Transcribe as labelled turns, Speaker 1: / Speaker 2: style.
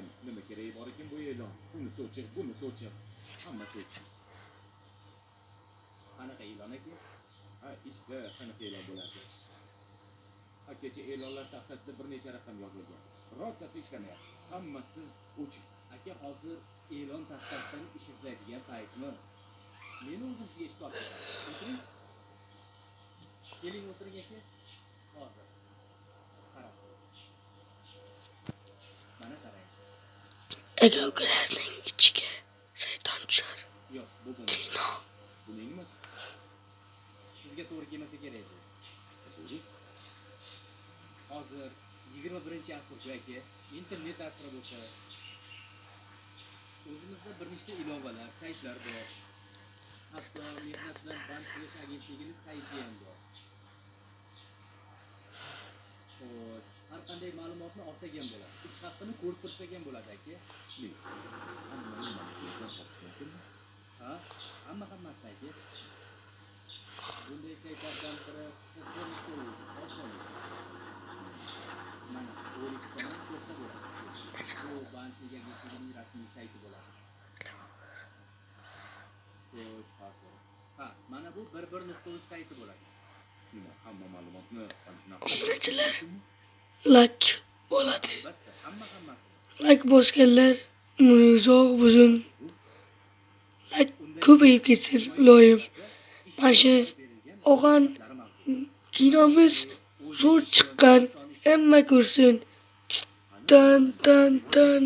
Speaker 1: Lekin nima keragi bor ekan bu e'lon? Bunisi o'chiq, bunisi o'chiq. Hammasi o'chiq. Qanaqa e'lon aka? Ha, ishda qanaqa e'lon bo'ladi? Akacha e'lonlar taxtasida bir necha raqam yozilgan. Birortasi ishlamayapti. Hammasi o'chiq. Aka hozir e'lon taxtasidan ish izlaydigan paytmi? Meni o'zim sizga ish topib beraman. O'tiring. Keling o'tiring aka. Hozir. Qarab. Mana qarang.
Speaker 2: Aka ukalarning ichiga shayton tushar.
Speaker 1: Yo'q, bu bo'lmaydi.
Speaker 2: Kino.
Speaker 1: Bu ningmasi? Sizga to'g'ri kelmasa kerak bu. Hozir 21-asr aka, internet asri bo'lsa, o'zimizda bir nechta ilovalar, saytlar bor. Hatto mehnat bilan band qilish agentligining sayti ham bor. Xo'sh, har qanday ma'lumotni olsak ham bo'ladi. Ish haqini ko'rib tursak ham bo'ladi aka. Ha? Hammasi aka. Bunday saytlardan biri mana o'likdan ko'rsa bo'ladi. Bu bandlik agentligining rasmiy sayti bo'ladi. Xo'sh, hozir. Ha, mana bu 11.uz sayti bo'ladi. Nima, hamma ma'lumotni
Speaker 2: Obunachilar lak bo'ladi.
Speaker 1: albatta, hammasi.
Speaker 2: Lak bosganlar uzoq buzun. Lak ko'payib ketsin iloyim. Mana shu og'an kinomiz zo'r chiqqan. Hamma ko'rsin. Tan tan tan.